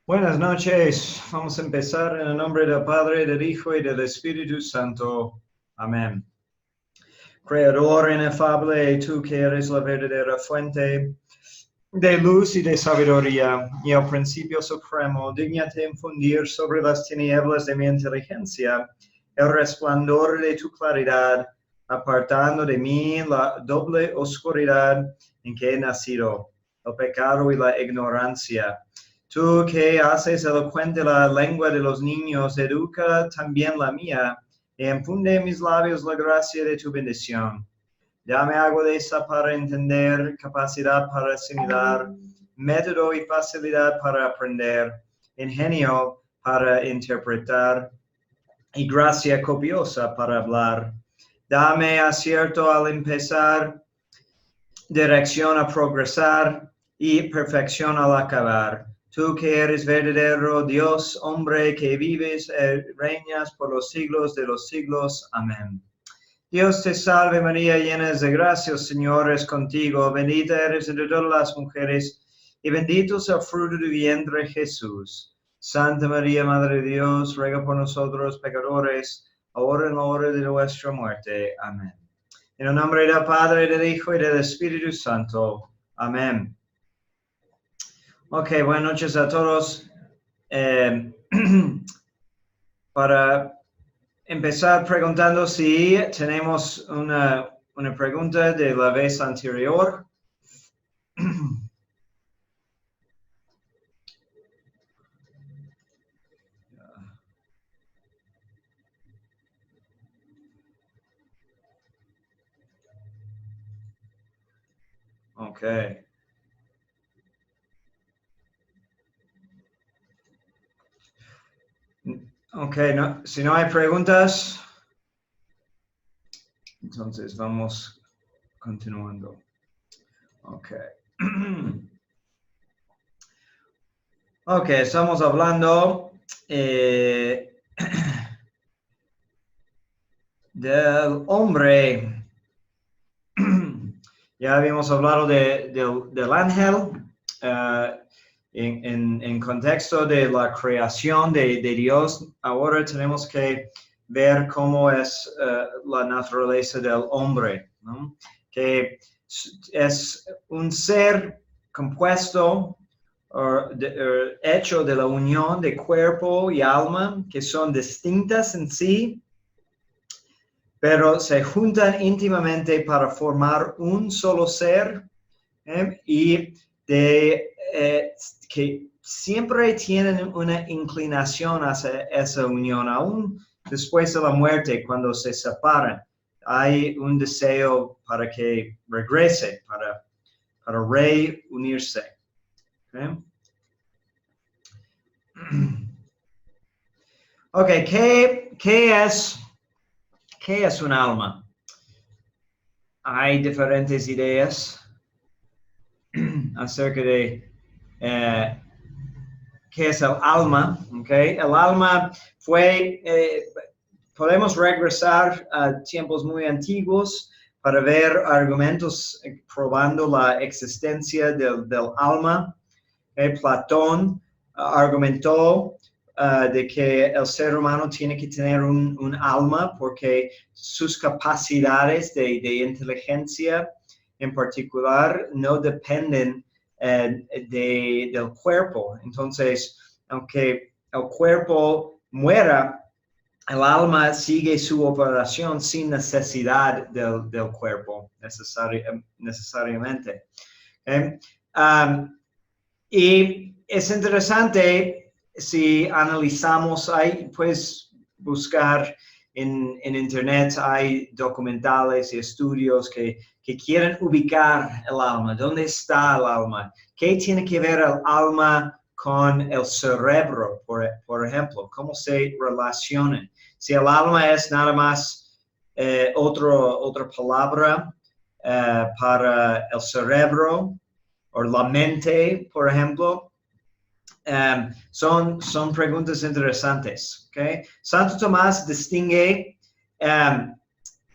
Buenas noches. Vamos a empezar en el nombre del Padre, del Hijo y del Espíritu Santo. Amén. Creador inefable, tú que eres la verdadera fuente de luz y de sabiduría, y el principio supremo, dígnate infundir sobre las tinieblas de mi inteligencia el resplandor de tu claridad, apartando de mí la doble oscuridad en que he nacido, el pecado y la ignorancia. Tú que haces elocuente la lengua de los niños, educa también la mía, y infunde en mis labios la gracia de tu bendición. Dame agudeza para entender, capacidad para asimilar, método y facilidad para aprender, ingenio para interpretar y gracia copiosa para hablar. Dame acierto al empezar, dirección a progresar y perfección al acabar. Tú que eres verdadero Dios, hombre, que vives y reinas por los siglos de los siglos. Amén. Dios te salve María, llena de gracia, el Señor es contigo. Bendita eres entre todas las mujeres, y bendito es el fruto de tu vientre, Jesús. Santa María, Madre de Dios, ruega por nosotros pecadores, ahora y en la hora de nuestra muerte. Amén. En el nombre del Padre, del Hijo y del Espíritu Santo. Amén. Ok, buenas noches a todos. Para empezar preguntando si tenemos una pregunta de la vez anterior. Ok. Ok, no, si no hay preguntas, entonces vamos continuando. Ok. Ok, estamos hablando del hombre. Ya habíamos hablado del ángel en contexto de la creación de Dios. Ahora tenemos que ver cómo es la naturaleza del hombre, ¿no? Que es un ser compuesto hecho de la unión de cuerpo y alma, que son distintas en sí, pero se juntan íntimamente para formar un solo ser, y que siempre tienen una inclinación hacia esa unión, aún después de la muerte, cuando se separan. Hay un deseo para que regrese, para reunirse. Ok, ¿qué es un alma? Hay diferentes ideas acerca de qué es el alma. Okay. El alma fue, podemos regresar a tiempos muy antiguos para ver argumentos probando la existencia del alma. Platón argumentó de que el ser humano tiene que tener un alma porque sus capacidades de inteligencia en particular no dependen del cuerpo. Entonces, aunque el cuerpo muera, el alma sigue su operación sin necesidad del cuerpo necesariamente. Y es interesante si analizamos, puedes buscar en internet, hay documentales y estudios que quieren ubicar el alma. ¿Dónde está el alma? ¿Qué tiene que ver el alma con el cerebro, por ejemplo? ¿Cómo se relacionan? Si el alma es nada más otra palabra para el cerebro, o la mente, por ejemplo, son preguntas interesantes. Okay? Santo Tomás distingue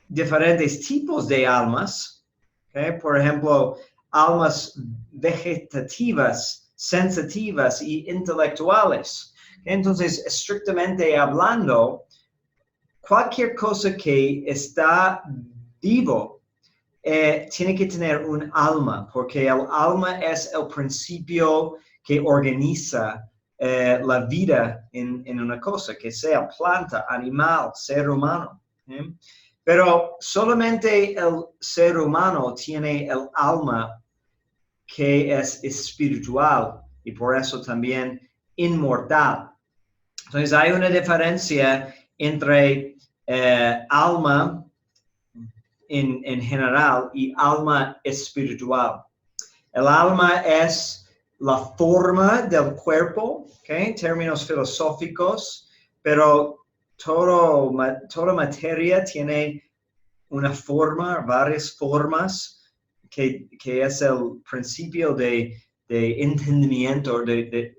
diferentes tipos de almas. Okay? Por ejemplo, almas vegetativas sensitivas y intelectuales. Entonces, estrictamente hablando, cualquier cosa que está vivo tiene que tener un alma, porque el alma es el principio que organiza la vida en una cosa, que sea planta, animal, ser humano. Pero solamente el ser humano tiene el alma que es espiritual y por eso también inmortal. Entonces hay una diferencia entre alma en general y alma espiritual. El alma es la forma del cuerpo, en términos filosóficos, pero toda materia tiene una forma, varias formas, que es el principio de entendimiento, de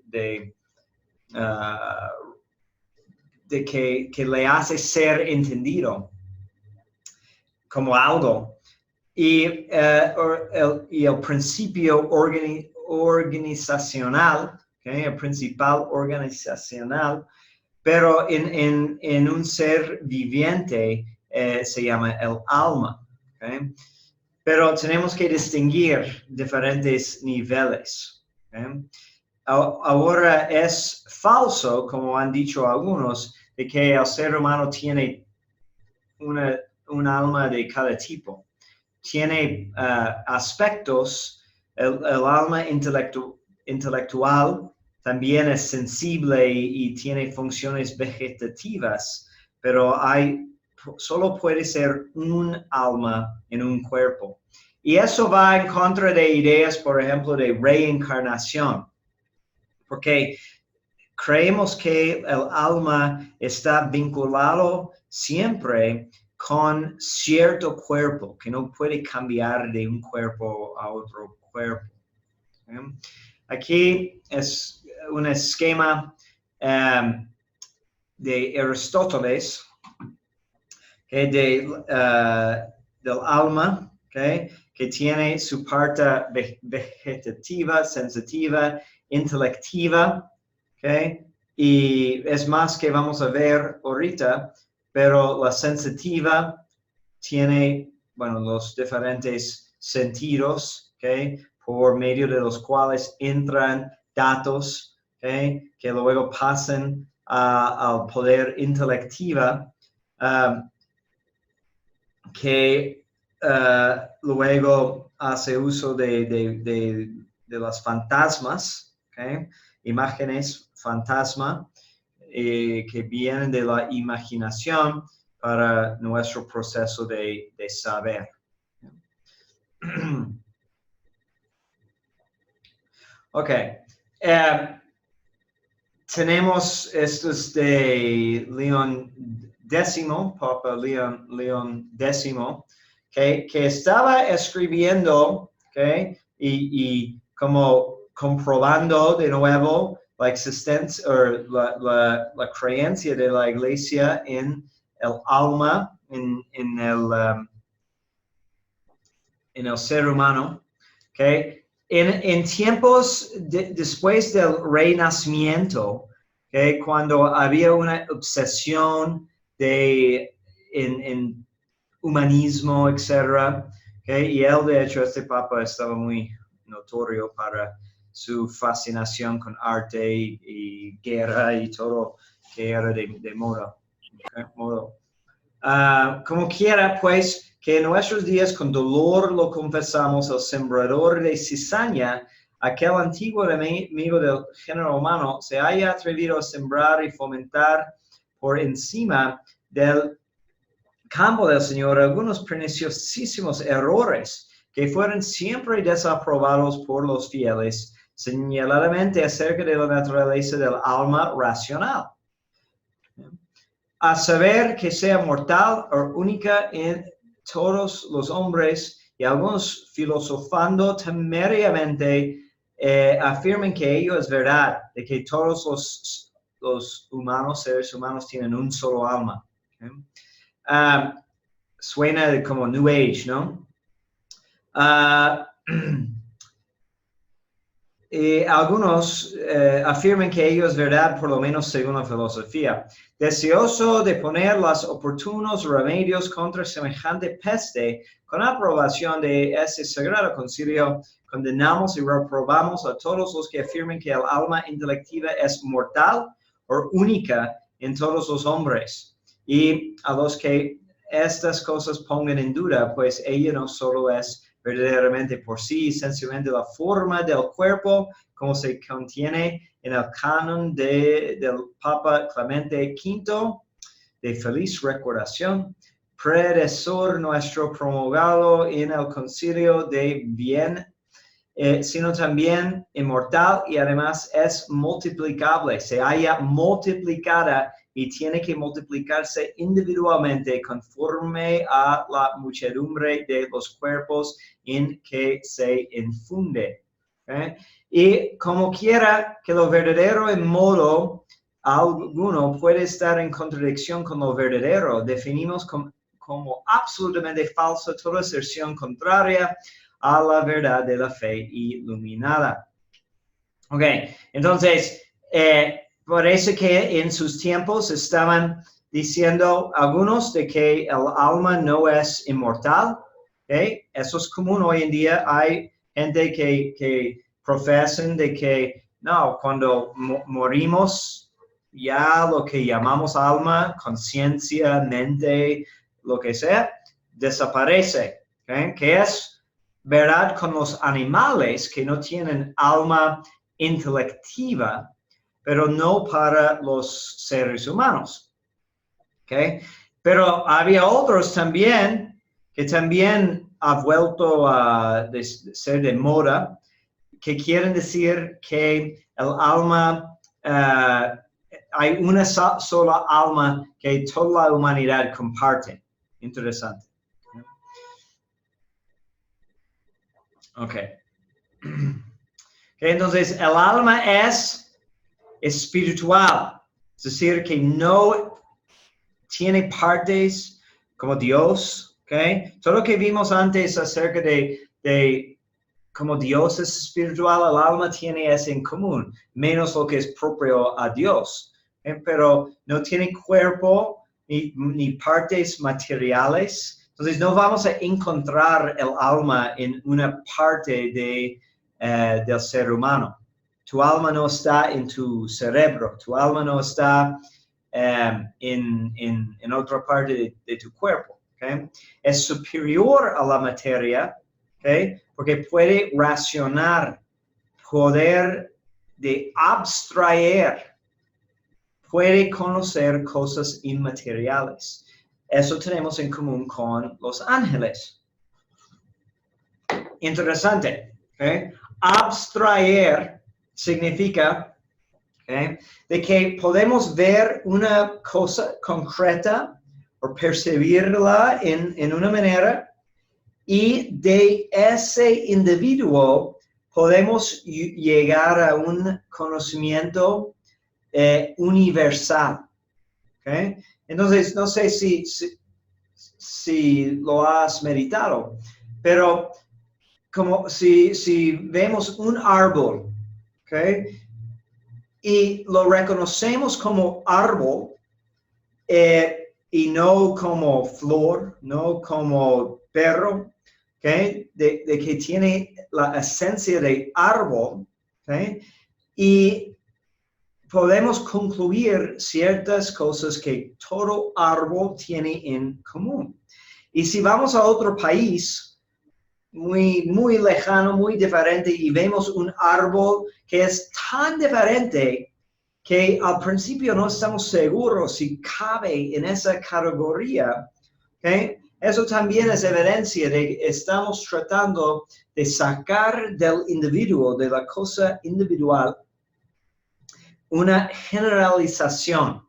que le hace ser entendido como algo. Y el principio organizacional, el principal organizacional, pero en un ser viviente se llama el alma. Pero tenemos que distinguir diferentes niveles. Ahora es falso, como han dicho algunos, de que el ser humano tiene un alma de cada tipo. Tiene aspectos, el alma intelectual también es sensible y tiene funciones vegetativas, pero solo puede ser un alma en un cuerpo. Y eso va en contra de ideas, por ejemplo, de reencarnación, porque creemos que el alma está vinculado siempre con cierto cuerpo, que no puede cambiar de un cuerpo a otro cuerpo. Aquí es un esquema de Aristóteles del alma, que tiene su parte vegetativa, sensitiva, intelectiva, y es más que vamos a ver ahorita, pero la sensitiva tiene, los diferentes sentidos, por medio de los cuales entran datos, que luego pasan al poder intelectiva, que luego hace uso de las fantasmas, imágenes fantasma, que vienen de la imaginación para nuestro proceso de saber. Ok. Tenemos estos de León X, Papa León X, que estaba escribiendo, y como comprobando de nuevo la existencia o la creencia de la iglesia en el alma, en el ser humano, en tiempos después del renacimiento, cuando había una obsesión en humanismo, etc., y él, de hecho, este papa estaba muy notorio para su fascinación con arte y guerra y todo que era de moda. Como quiera, pues, que en nuestros días con dolor lo confesamos, el sembrador de cizaña, aquel antiguo enemigo del género humano, se haya atrevido a sembrar y fomentar por encima del campo del Señor algunos perniciosísimos errores que fueron siempre desaprobados por los fieles, señaladamente acerca de la naturaleza del alma racional, a saber que sea mortal o única en todos los hombres, y algunos filosofando temerariamente afirman que ello es verdad, de que todos los seres humanos tienen un solo alma. Suena como New Age, ¿no? algunos afirman que ello es verdad, por lo menos según la filosofía. Deseoso de poner los oportunos remedios contra semejante peste, con aprobación de ese sagrado concilio, condenamos y reprobamos a todos los que afirman que el alma intelectiva es mortal o única en todos los hombres, y a los que estas cosas pongan en duda, pues ella no solo es verdaderamente por sí, esencialmente la forma del cuerpo, como se contiene en el canon del Papa Clemente V, de feliz recordación, predecesor nuestro promulgado en el concilio de Viena, sino también inmortal y además es multiplicable, se halla multiplicada y tiene que multiplicarse individualmente conforme a la muchedumbre de los cuerpos en que se infunde. ¿Okay? Y como quiera que lo verdadero en modo alguno puede estar en contradicción con lo verdadero, definimos como absolutamente falsa toda aserción contraria a la verdad de la fe iluminada. Ok, entonces, parece que en sus tiempos estaban diciendo algunos de que el alma no es inmortal. ¿Okay? Eso es común hoy en día. Hay gente que profesan de que no, cuando morimos, ya lo que llamamos alma, conciencia, mente, lo que sea, desaparece. ¿Okay? Que es verdad con los animales que no tienen alma intelectiva, pero no para los seres humanos. ¿Okay? Pero había otros también que también ha vuelto a ser de moda, que quieren decir que el alma, hay una sola alma que toda la humanidad comparte. Interesante. Ok. Entonces, el alma es espiritual, es decir, que no tiene partes como Dios, ¿ok? Todo lo que vimos antes acerca de como Dios es espiritual, el alma tiene eso en común, menos lo que es propio a Dios, ¿okay? Pero no tiene cuerpo ni partes materiales. Entonces, no vamos a encontrar el alma en una parte del ser humano. Tu alma no está en tu cerebro, tu alma no está en otra parte de tu cuerpo. ¿Okay? Es superior a la materia, ¿okay? Porque puede racionar, poder de abstraer, puede conocer cosas inmateriales. Eso tenemos en común con los ángeles. Interesante. ¿Okay? Abstraer significa, ¿okay?, de que podemos ver una cosa concreta o percibirla en una manera, y de ese individuo podemos llegar a un conocimiento universal. ¿Okay? Entonces, no sé si lo has meditado, pero como si vemos un árbol, ¿okay?, y lo reconocemos como árbol y no como flor, no como perro, ¿okay?, de que tiene la esencia de árbol, ¿okay?, y podemos concluir ciertas cosas que todo árbol tiene en común. Y si vamos a otro país muy lejano, muy diferente, y vemos un árbol que es tan diferente que al principio no estamos seguros si cabe en esa categoría, ¿okay? Eso también es evidencia de que estamos tratando de sacar del individuo, de la cosa individual, una generalización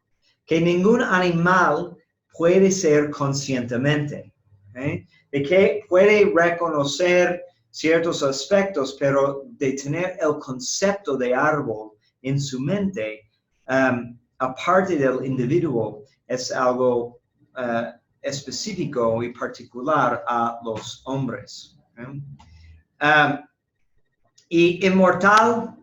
que ningún animal puede ser conscientemente. ¿Okay? De que puede reconocer ciertos aspectos, pero de tener el concepto de árbol en su mente, aparte del individuo, es algo específico y particular a los hombres. ¿Okay? Y inmortal,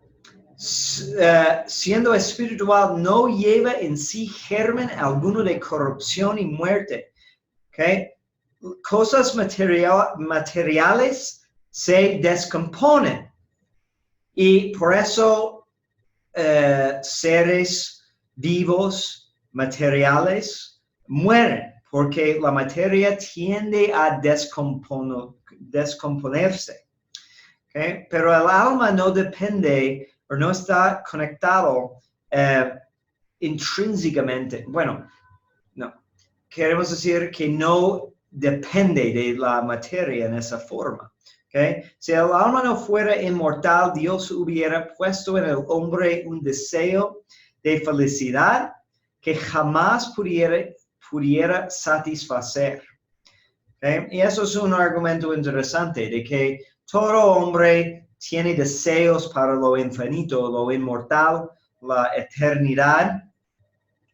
siendo espiritual, no lleva en sí germen alguno de corrupción y muerte. ¿Okay? Cosas materiales se descomponen y por eso seres vivos, materiales, mueren, porque la materia tiende a descomponerse. ¿Okay? Pero el alma no depende o no está conectado intrínsecamente. Bueno, no. Queremos decir que no depende de la materia en esa forma. ¿Okay? Si el alma no fuera inmortal, Dios hubiera puesto en el hombre un deseo de felicidad que jamás pudiera satisfacer. ¿Okay? Y eso es un argumento interesante de que todo hombre tiene deseos para lo infinito, lo inmortal, la eternidad,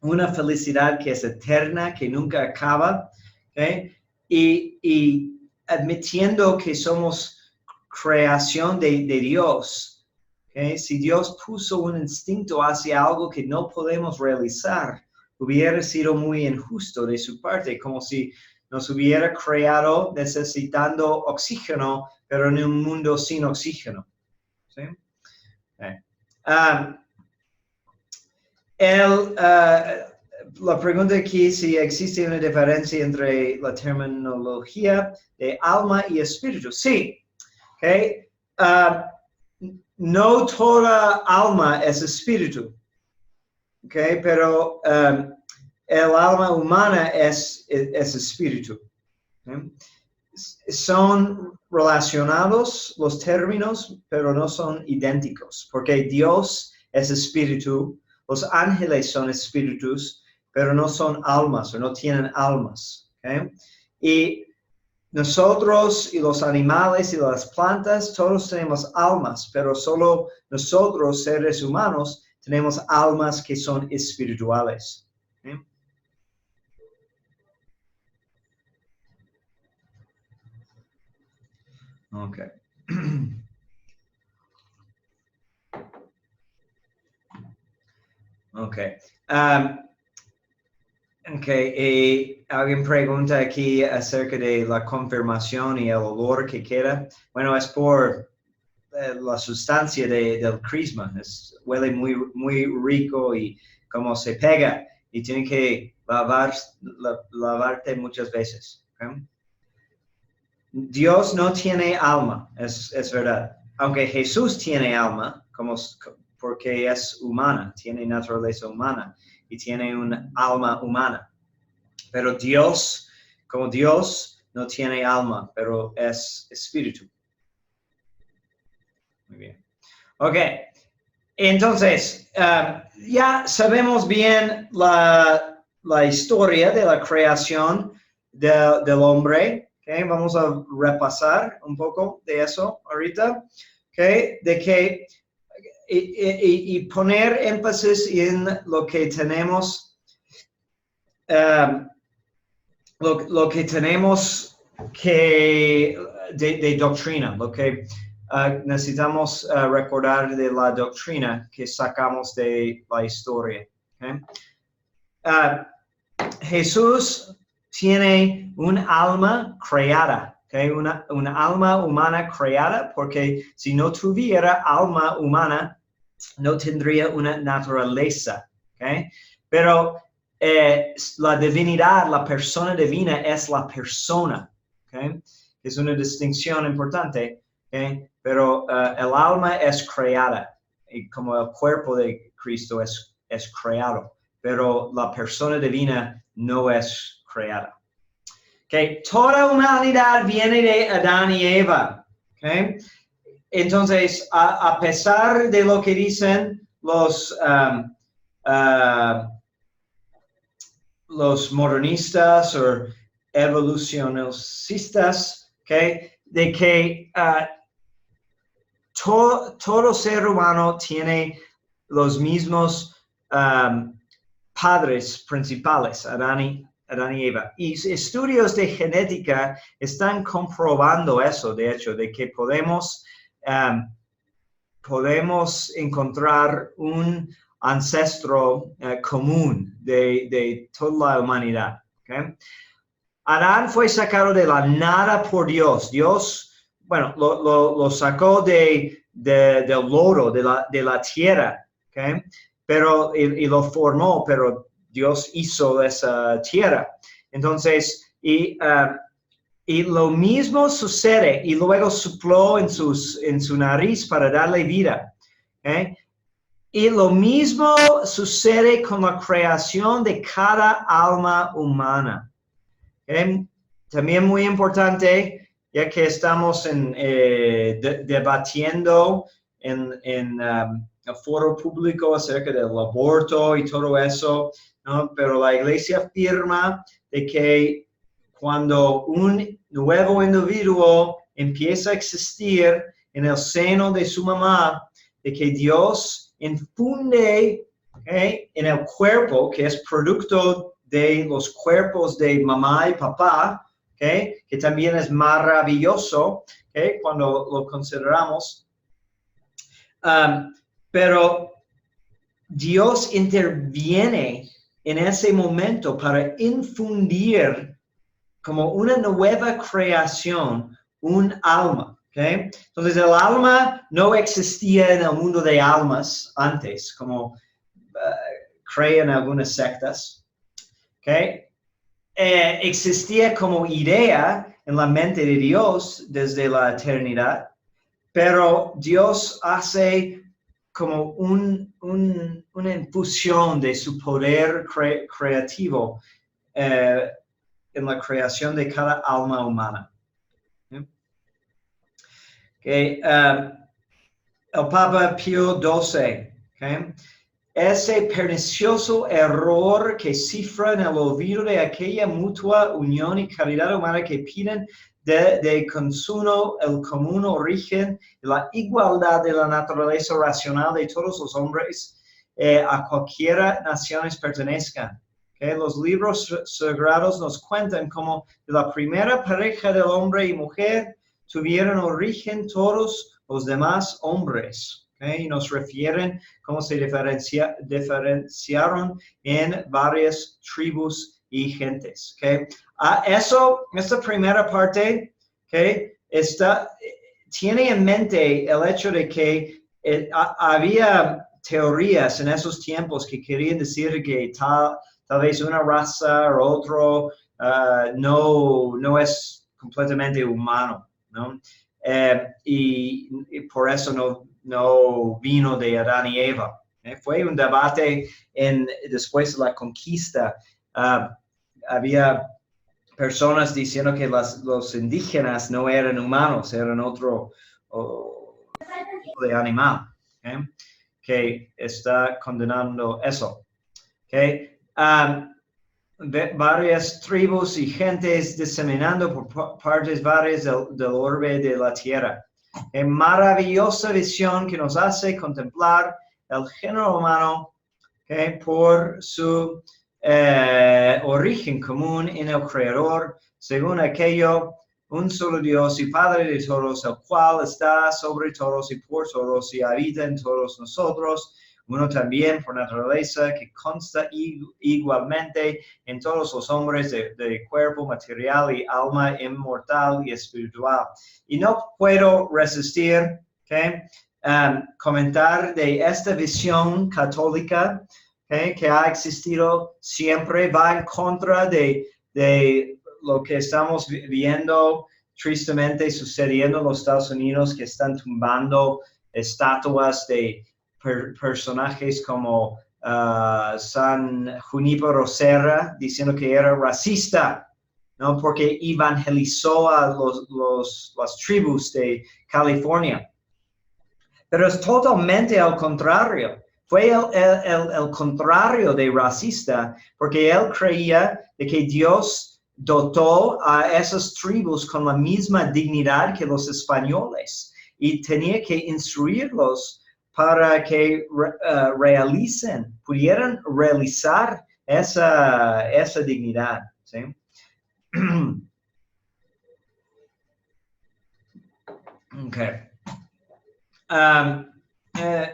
una felicidad que es eterna, que nunca acaba. ¿Okay? Y admitiendo que somos creación de Dios, ¿okay? Si Dios puso un instinto hacia algo que no podemos realizar, hubiera sido muy injusto de su parte, como si nos hubiera creado necesitando oxígeno, pero en un mundo sin oxígeno. ¿Sí? Okay. La pregunta aquí es si existe una diferencia entre la terminología de alma y espíritu. Sí. Okay. No toda alma es espíritu. Okay. Pero el alma humana es espíritu. ¿Okay? Son relacionados los términos, pero no son idénticos, porque Dios es espíritu, los ángeles son espíritus, pero no son almas o no tienen almas. ¿Okay? Y nosotros y los animales y las plantas, todos tenemos almas, pero solo nosotros, seres humanos, tenemos almas que son espirituales. ¿Okay? Okay. Okay. Okay. Y alguien pregunta aquí acerca de la confirmación y el olor que queda. Bueno, es por la sustancia del crisma. Huele muy, muy rico y como se pega y tiene que lavarte muchas veces. Okay? Dios no tiene alma, es verdad. Aunque Jesús tiene alma, porque es humana, tiene naturaleza humana y tiene un alma humana. Pero Dios, como Dios, no tiene alma, pero es espíritu. Muy bien. Ok. Entonces, ya sabemos bien la historia de la creación del hombre. Okay, vamos a repasar un poco de eso ahorita. Okay, de que y poner énfasis en lo que tenemos, lo que tenemos que de doctrina, lo que necesitamos recordar de la doctrina que sacamos de la historia. Okay? Jesús tiene un alma creada, ¿okay? Una alma humana creada, porque si no tuviera alma humana, no tendría una naturaleza. ¿Okay? Pero la divinidad, la persona divina es la persona. ¿Okay? Es una distinción importante, ¿okay? Pero el alma es creada, y como el cuerpo de Cristo es creado. Pero la persona divina no es creada. Okay. Toda humanidad viene de Adán y Eva. Okay. Entonces, a pesar de lo que dicen los modernistas o evolucionistas, okay, de que todo ser humano tiene los mismos padres principales, Adán y Eva. Y estudios de genética están comprobando eso, de hecho, de que podemos podemos encontrar un ancestro común de toda la humanidad. ¿Okay? Adán fue sacado de la nada por Dios. Dios, bueno, lo sacó del lodo, de la tierra, ¿okay? Pero, y lo formó, pero Dios hizo esa tierra. Entonces, y lo mismo sucede, y luego sopló en su nariz para darle vida. ¿Okay? Y lo mismo sucede con la creación de cada alma humana. También muy importante, ya que estamos debatiendo en el foro público acerca del aborto y todo eso, ¿no? Pero la iglesia afirma de que cuando un nuevo individuo empieza a existir en el seno de su mamá, de que Dios infunde en el cuerpo, que es producto de los cuerpos de mamá y papá, que también es maravilloso cuando lo consideramos. Pero Dios interviene en ese momento para infundir como una nueva creación, un alma. ¿Okay? Entonces el alma no existía en el mundo de almas antes, como creen algunas sectas. ¿Okay? Existía como idea en la mente de Dios desde la eternidad, pero Dios hace como una infusión de su poder creativo en la creación de cada alma humana. Okay, el Papa Pío XII, okay, ese pernicioso error que cifra en el olvido de aquella mutua unión y caridad humana que piden de consumo el común origen y la igualdad de la naturaleza racional de todos los hombres a cualquiera naciones pertenezcan. Okay? Los libros sagrados nos cuentan cómo de la primera pareja del hombre y mujer tuvieron origen todos los demás hombres. Okay? Y nos refieren cómo se diferenciaron en varias tribus y gentes. Okay? Esta primera parte, okay, tiene en mente el hecho de que había teorías en esos tiempos que querían decir que tal vez una raza o otro no es completamente humano, ¿no? Y por eso no vino de Adán y Eva. Fue un debate después de la conquista. Había personas diciendo que los indígenas no eran humanos, eran otro tipo de animal, que está condenando eso. Varias tribus y gentes diseminando por partes varias del orbe de la tierra. Maravillosa visión que nos hace contemplar el género humano por su origen común en el Creador, según aquello, un solo Dios y Padre de todos, el cual está sobre todos y por todos y habita en todos nosotros, uno también por naturaleza que consta igualmente en todos los hombres de cuerpo material y alma inmortal y espiritual. Y no puedo resistir comentar de esta visión católica que ha existido siempre, va en contra de lo que estamos viendo tristemente sucediendo en los Estados Unidos, que están tumbando estatuas de personajes como San Junípero Serra, diciendo que era racista, ¿no? Porque evangelizó a las tribus de California. Pero es totalmente al contrario. Fue el contrario de racista, porque él creía de que Dios dotó a esas tribus con la misma dignidad que los españoles y tenía que instruirlos para que pudieran realizar esa dignidad. ¿Sí? Okay.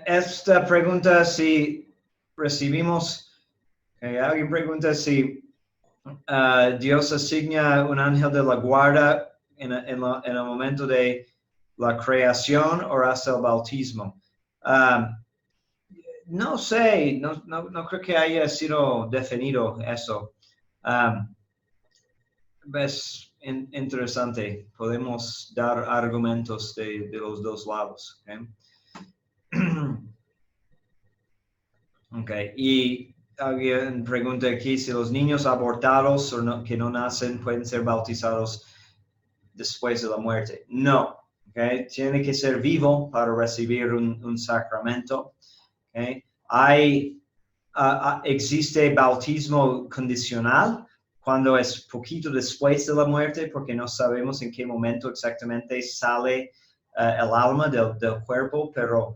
Esta pregunta si recibimos, alguien pregunta si Dios asigna un ángel de la guarda en el momento de la creación o hasta el bautismo. No sé, no creo que haya sido definido eso. Es interesante, podemos dar argumentos de los dos lados. Okay. Y alguien pregunta aquí si los niños abortados o no, que no nacen pueden ser bautizados después de la muerte. No, okay. Tiene que ser vivo para recibir un sacramento. Okay. Existe bautismo condicional cuando es poquito después de la muerte, porque no sabemos en qué momento exactamente sale el alma del cuerpo, pero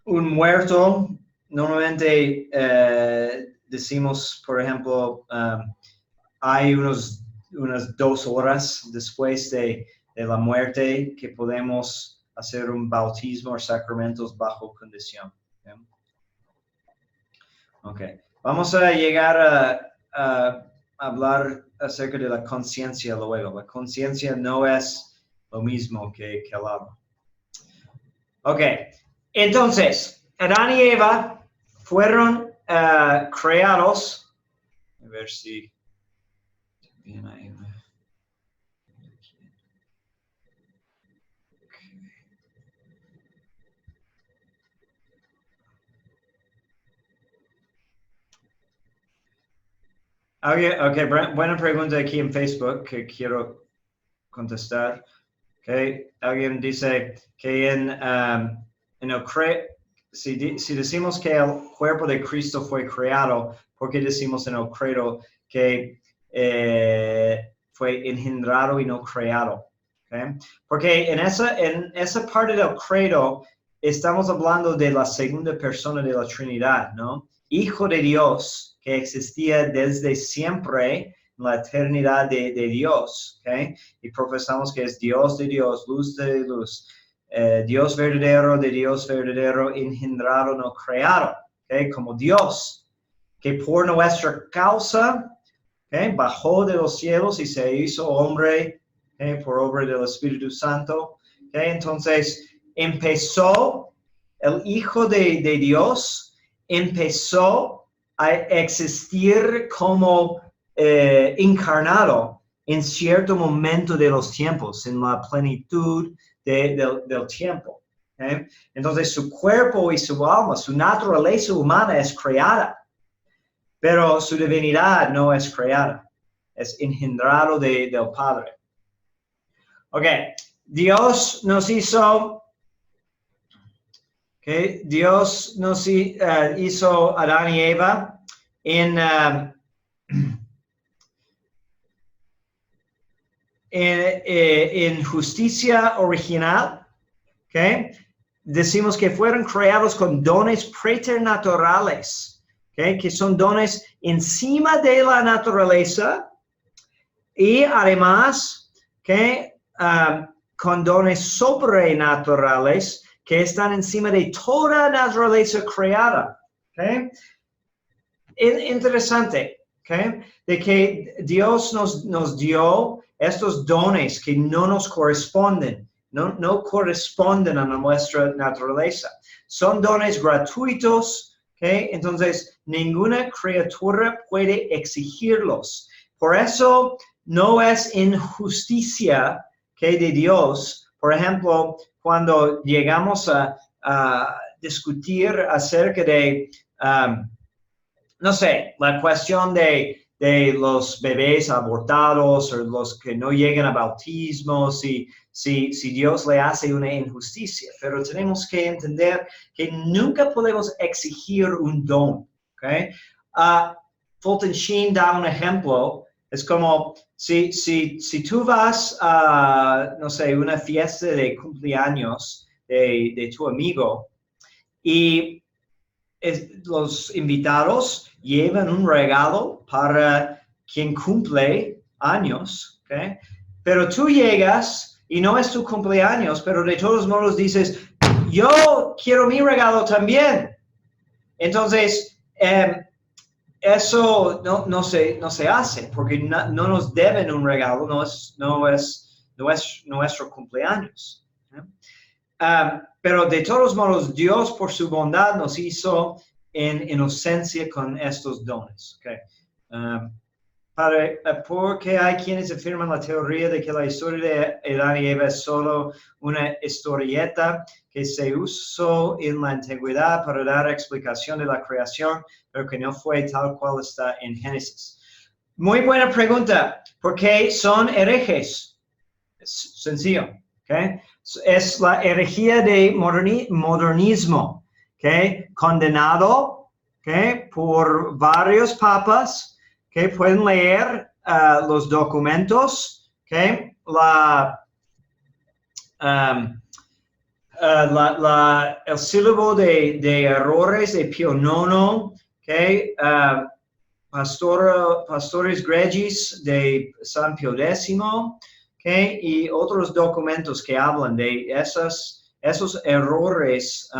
un muerto, normalmente decimos, por ejemplo, hay unas 2 horas después de la muerte que podemos hacer un bautismo o sacramentos bajo condición. Okay. Vamos a llegar a hablar acerca de la conciencia luego. La conciencia no es lo mismo que el alma. Ok, entonces, Adán y Eva fueron creados. A ver si... Bien ahí. Okay, buena pregunta aquí en Facebook que quiero contestar. Okay. Alguien dice que si decimos que el cuerpo de Cristo fue creado, ¿por qué decimos en el credo que fue engendrado y no creado? Okay. Porque en esa parte del credo estamos hablando de la segunda persona de la Trinidad, ¿no? Hijo de Dios, que existía desde siempre en la eternidad de Dios, ¿okay? Y profesamos que es Dios de Dios, luz de luz, Dios verdadero de Dios verdadero, engendrado, no creado, ¿okay? Como Dios, que por nuestra causa, ¿okay? Bajó de los cielos y se hizo hombre, ¿okay? Por obra del Espíritu Santo, ¿okay? Entonces empezó el Hijo de Dios, empezó a existir como encarnado en cierto momento de los tiempos, en la plenitud del tiempo. ¿Okay? Entonces su cuerpo y su alma, su naturaleza humana es creada, pero su divinidad no es creada, es engendrado del Padre. Ok, Dios nos hizo... Okay. Dios nos hizo Adán y Eva en justicia original. Okay. Decimos que fueron creados con dones preternaturales, okay, que son dones encima de la naturaleza y además con dones sobrenaturales que están encima de toda naturaleza creada. ¿Okay? Interesante, ¿okay? De que Dios nos dio estos dones que no nos corresponden, no corresponden a nuestra naturaleza. Son dones gratuitos, ¿okay? Entonces ninguna criatura puede exigirlos. Por eso no es injusticia de Dios. Por ejemplo, cuando llegamos a discutir acerca de, no sé, la cuestión de los bebés abortados o los que no llegan a bautismo, si Dios le hace una injusticia. Pero tenemos que entender que nunca podemos exigir un don. ¿Okay? Fulton Sheen da un ejemplo. Es como si tú vas a, no sé, una fiesta de cumpleaños de tu amigo y los invitados llevan un regalo para quien cumple años, ¿okay? Pero tú llegas y no es tu cumpleaños, pero de todos modos dices, yo quiero mi regalo también. Entonces, eso no se hace porque no nos deben un regalo, no es nuestro cumpleaños. Pero de todos modos, Dios por su bondad nos hizo en inocencia con estos dones. Okay. Padre, porque hay quienes afirman la teoría de que la historia de Adán y Eva es solo una historieta que se usó en la antigüedad para dar explicación de la creación, pero que no fue tal cual está en Génesis. Muy buena pregunta. ¿Por qué son herejes? Es sencillo. Okay. Es la herejía de modernismo, okay, condenado, okay, por varios papas que pueden leer los documentos, okay, el sílabo de errores de Pío IX, okay, Pastores Gregis de San Pío X, okay, y otros documentos que hablan de esos errores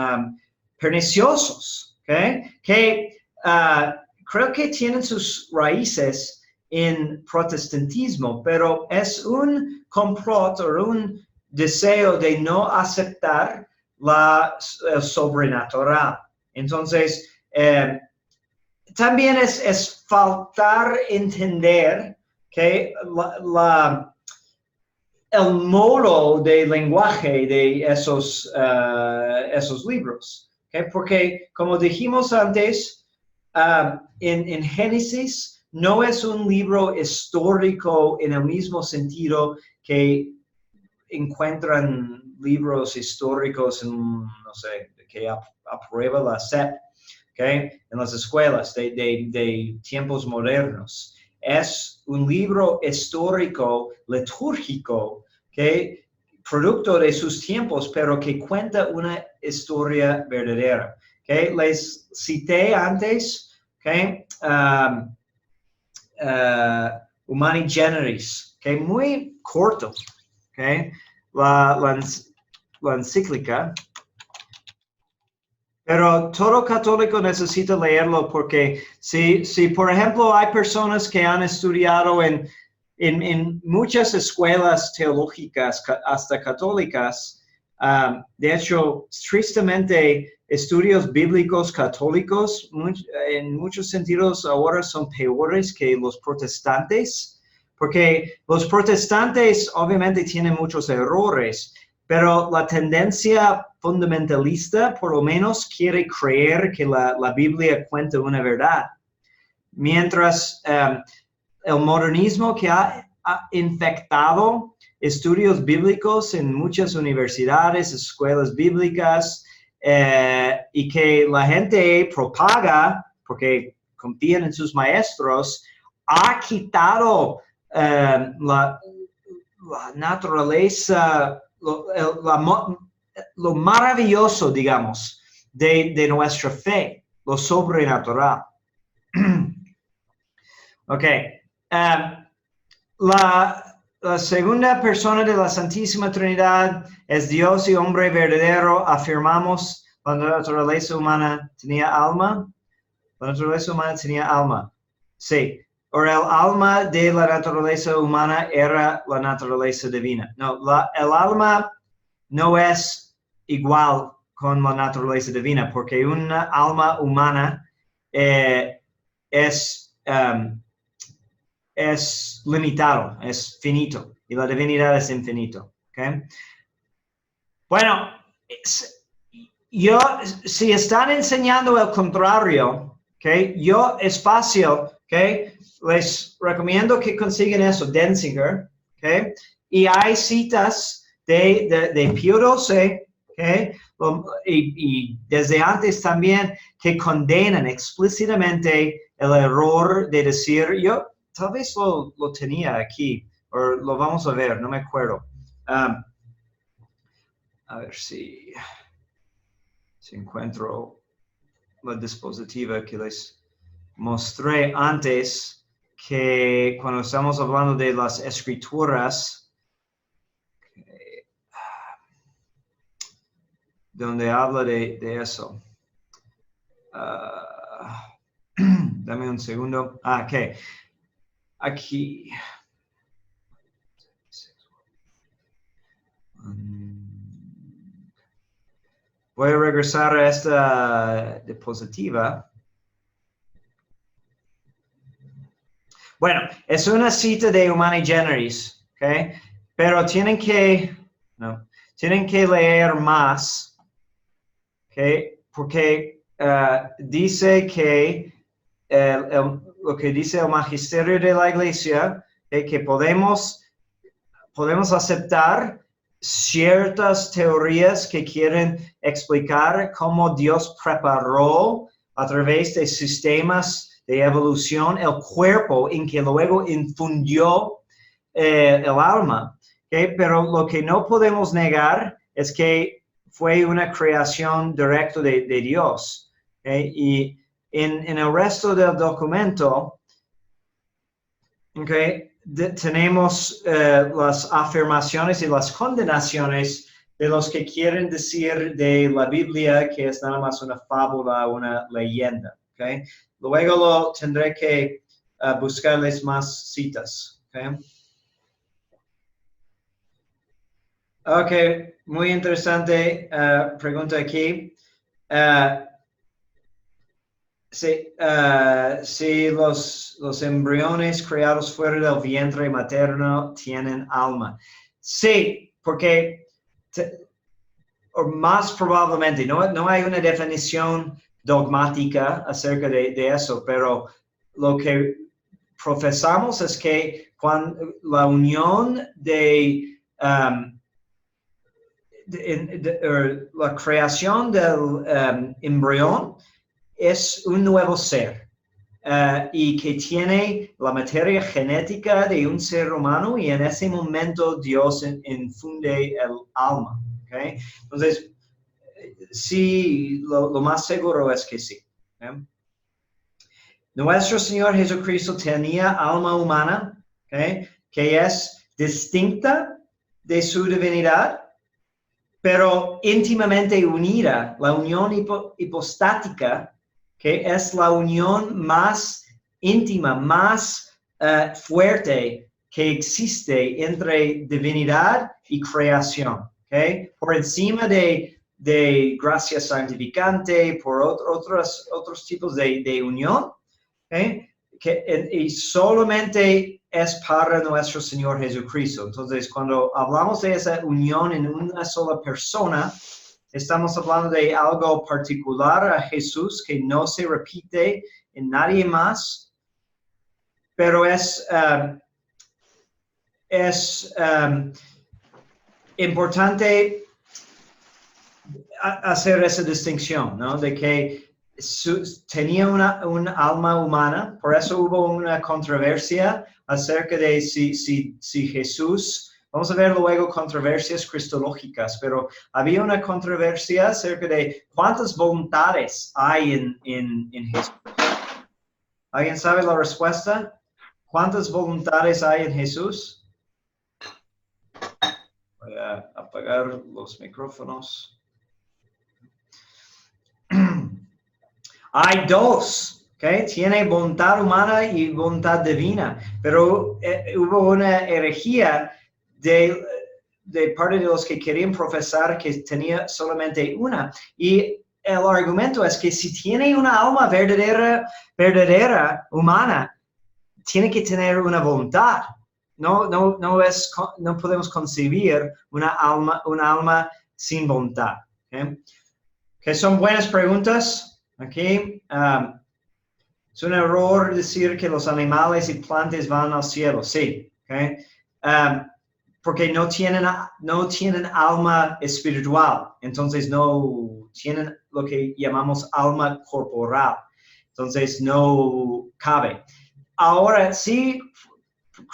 perniciosos, okay, que creo que tienen sus raíces en protestantismo, pero es un complot o un deseo de no aceptar el sobrenatural. Entonces, también es faltar entender que el modo de lenguaje de esos libros. ¿Okay? Porque, como dijimos antes, en Génesis no es un libro histórico en el mismo sentido que encuentran libros históricos que aprueba la SEP, ¿okay? En las escuelas de tiempos modernos. Es un libro histórico, litúrgico, que producto de sus tiempos, pero que cuenta una historia verdadera. Okay? Les cité antes, okay? Humani Generis, okay? Muy corto, okay? La encíclica. Pero todo católico necesita leerlo porque si por ejemplo, hay personas que han estudiado en muchas escuelas teológicas, hasta católicas, de hecho, tristemente, estudios bíblicos católicos, en muchos sentidos, ahora son peores que los protestantes, porque los protestantes obviamente tienen muchos errores, pero la tendencia fundamentalista, por lo menos, quiere creer que la Biblia cuenta una verdad. Mientras el modernismo que ha infectado estudios bíblicos en muchas universidades, escuelas bíblicas, y que la gente propaga, porque confían en sus maestros, ha quitado la naturaleza, lo maravilloso, digamos, de nuestra fe, lo sobrenatural. Ok. La segunda persona de la Santísima Trinidad es Dios y hombre verdadero. Afirmamos la naturaleza humana tenía alma. La naturaleza humana tenía alma. Sí. Ahora, el alma de la naturaleza humana era la naturaleza divina. No, el alma no es igual con la naturaleza divina, porque una alma humana es limitado, es finito, y la divinidad es infinito. ¿Okay? Bueno, si están enseñando el contrario, ¿okay? Es fácil, ¿okay? Les recomiendo que consigan eso, Denzinger, ¿okay? Y hay citas de Pío XII, ¿okay? Y desde antes también que condenan explícitamente el error de decir, tal vez lo tenía aquí, o lo vamos a ver, no me acuerdo. A ver si encuentro la dispositiva que les mostré antes, que cuando estamos hablando de las escrituras, donde habla de eso. Dame un segundo. Ok. Aquí. Voy a regresar a esta diapositiva. Bueno, es una cita de Humani Generis, ¿ok? Pero tienen que leer más, ¿ok? Porque dice que lo que dice el magisterio de la Iglesia, que podemos aceptar ciertas teorías que quieren explicar cómo Dios preparó a través de sistemas de evolución el cuerpo en que luego infundió el alma. ¿Okay? Pero lo que no podemos negar es que fue una creación directa de Dios. ¿Okay? Y en el resto del documento, ¿okay? Tenemos las afirmaciones y las condenaciones de los que quieren decir de la Biblia que es nada más una fábula, una leyenda. ¿Okay? Luego lo tendré que buscarles más citas. ¿Okay? Ok, muy interesante pregunta aquí. Si los embriones creados fuera del vientre materno tienen alma. Sí, porque o más probablemente, no hay una definición dogmática acerca de eso, pero lo que profesamos es que cuando la unión la creación del embrión es un nuevo ser y que tiene la materia genética de un ser humano y en ese momento Dios infunde el alma. ¿Okay? Entonces, sí, lo más seguro es que sí. ¿Okay? Nuestro Señor Jesucristo tenía alma humana, ¿okay? Que es distinta de su divinidad, pero íntimamente unida, la unión hipostática, que es la unión más íntima, más fuerte que existe entre divinidad y creación. ¿Okay? Por encima de gracia santificante, por otros tipos de unión, ¿okay? Y solamente es para nuestro Señor Jesucristo. Entonces, cuando hablamos de esa unión en una sola persona, estamos hablando de algo particular a Jesús que no se repite en nadie más, pero es importante hacer esa distinción, ¿no? De que tenía un alma humana, por eso hubo una controversia acerca de si Jesús, vamos a ver luego controversias cristológicas, pero había una controversia acerca de cuántas voluntades hay en Jesús. ¿Alguien sabe la respuesta? ¿Cuántas voluntades hay en Jesús? Voy a apagar los micrófonos. Hay dos, ¿okay? Tiene voluntad humana y voluntad divina, pero hubo una herejía de parte de los que querían profesar que tenía solamente una. Y el argumento es que si tiene una alma verdadera, humana, tiene que tener una voluntad. No podemos concebir una alma sin voluntad. ¿Okay? Que son buenas preguntas. Aquí es un error decir que los animales y plantas van al cielo. Sí, ¿okay? Porque no tienen alma espiritual. Entonces no tienen lo que llamamos alma corporal. Entonces no cabe. Ahora sí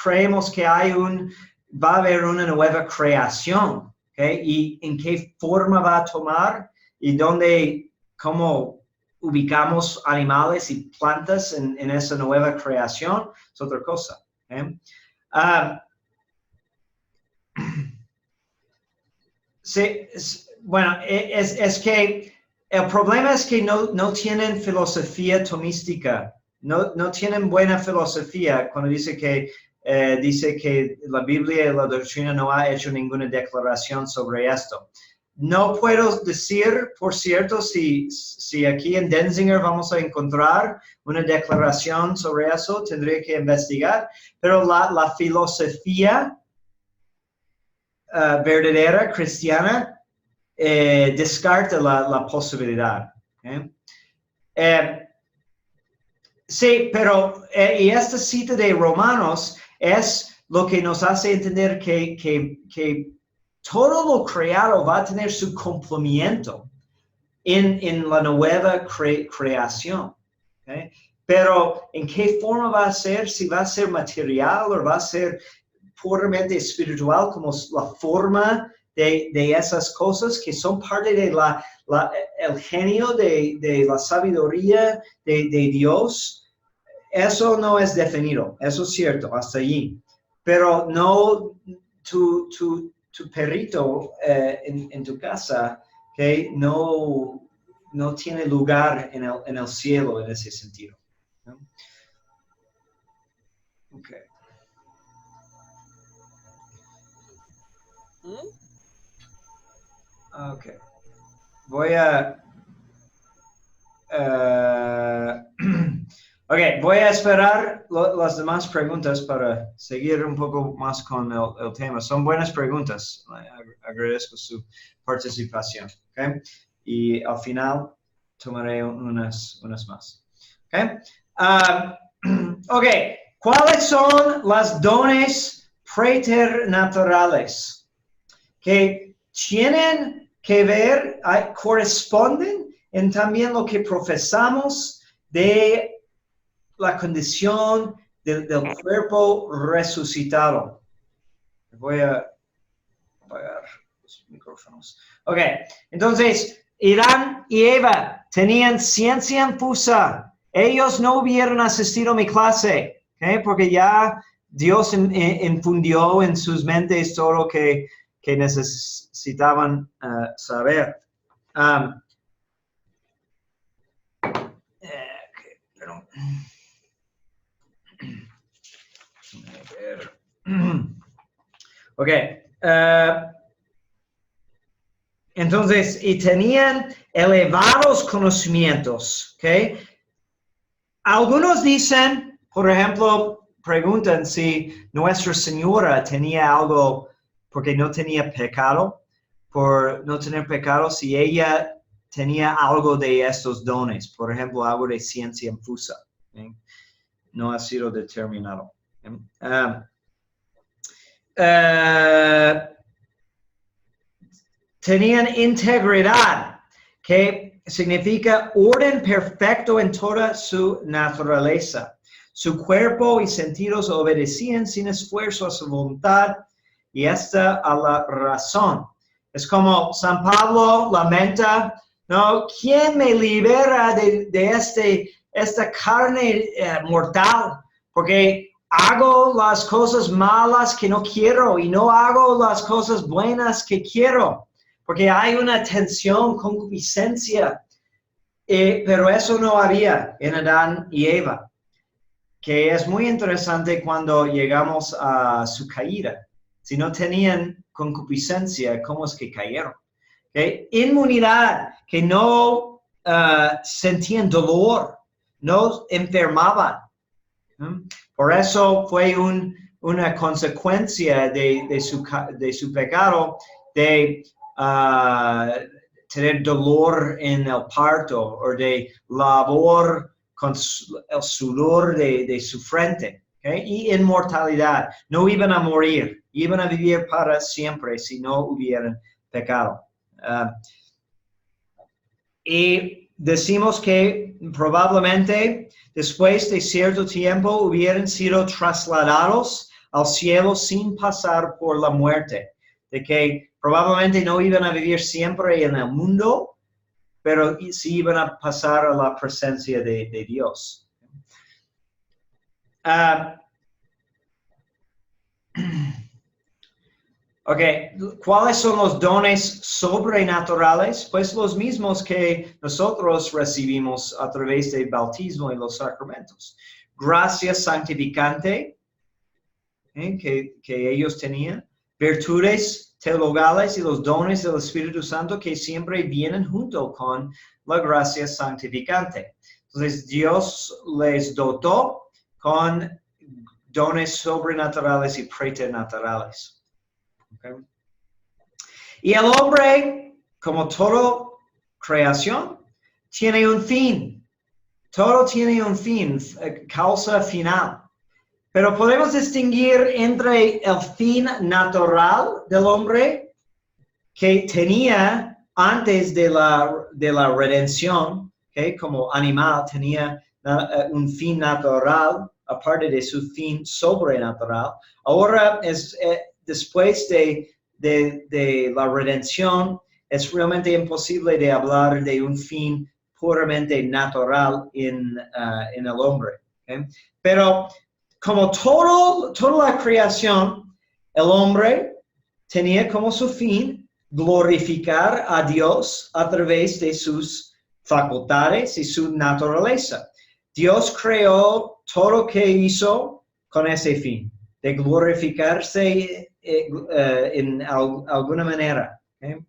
creemos que va a haber una nueva creación. ¿Okay? ¿Y en qué forma va a tomar? ¿Y cómo ubicamos animales y plantas en esa nueva creación? Es otra cosa. ¿Okay? Sí, bueno, es que el problema es que no tienen filosofía tomística, no tienen buena filosofía cuando dice que la Biblia y la doctrina no ha hecho ninguna declaración sobre esto. No puedo decir, por cierto, si aquí en Denzinger vamos a encontrar una declaración sobre eso, tendría que investigar, pero la filosofía verdadera cristiana descarta la posibilidad. Sí, pero y esta cita de Romanos es lo que nos hace entender que todo lo creado va a tener su cumplimiento en la nueva creación. ¿Okay? Pero ¿en qué forma va a ser? Si va a ser material o va a ser puramente espiritual, como la forma de esas cosas que son parte de el genio de la sabiduría de Dios. Eso no es definido, eso es cierto, hasta allí. Pero no tu perrito en tu casa, que no tiene lugar en el cielo en ese sentido. ¿No? Okay. Ok. Voy a esperar las demás preguntas para seguir un poco más con el tema. Son buenas preguntas. Agradezco su participación. ¿Okay? Y al final tomaré unas más. ¿Okay? Ok. ¿Cuáles son las dones preternaturales que tienen que ver, corresponden en también lo que profesamos de la condición del cuerpo resucitado? Voy a apagar los micrófonos. Ok, entonces, Adán y Eva tenían ciencia infusa. Ellos no hubieran asistido a mi clase, ¿okay? Porque ya Dios infundió en sus mentes todo lo que necesitaban saber. Perdón. Ok. Entonces, y tenían elevados conocimientos. ¿Ok? Algunos dicen, por ejemplo, preguntan si Nuestra Señora tenía algo, porque no tenía pecado, por no tener pecado, si ella tenía algo de estos dones, por ejemplo, algo de ciencia infusa. ¿Okay? No ha sido determinado. Tenían integridad, que significa orden perfecto en toda su naturaleza. Su cuerpo y sentidos obedecían sin esfuerzo a su voluntad y esta a la razón. Es como San Pablo lamenta, ¿no? ¿Quién me libera de esta carne mortal? Porque hago las cosas malas que no quiero y no hago las cosas buenas que quiero. Porque hay una tensión, concupiscencia, pero eso no había en Adán y Eva, que es muy interesante cuando llegamos a su caída. Si no tenían concupiscencia, ¿cómo es que cayeron? ¿Okay? Inmunidad, que no sentían dolor, no enfermaban. Por eso fue una consecuencia de su pecado, de tener dolor en el parto o de labor con el sudor de su frente. ¿Okay? Y inmortalidad. No iban a morir, iban a vivir para siempre si no hubieran pecado. Y decimos que probablemente después de cierto tiempo hubieran sido trasladados al cielo sin pasar por la muerte. De que probablemente no iban a vivir siempre en el mundo, pero sí iban a pasar a la presencia de Dios. Ok, ¿cuáles son los dones sobrenaturales? Pues los mismos que nosotros recibimos a través del bautismo y los sacramentos. Gracia santificante, que ellos tenían. Virtudes teologales y los dones del Espíritu Santo que siempre vienen junto con la gracia santificante. Entonces, Dios les dotó con dones sobrenaturales y preternaturales. Okay. Y el hombre, como toda creación, tiene un fin. Todo tiene un fin, causa final. Pero podemos distinguir entre el fin natural del hombre que tenía antes de la redención, ¿okay? Como animal tenía un fin natural, aparte de su fin sobrenatural. Ahora después de la redención, es realmente imposible de hablar de un fin puramente natural en el hombre. ¿Okay? Pero como toda la creación, el hombre tenía como su fin glorificar a Dios a través de sus facultades y su naturaleza. Dios creó todo lo que hizo con ese fin, de glorificarse en alguna manera. ¿Okay?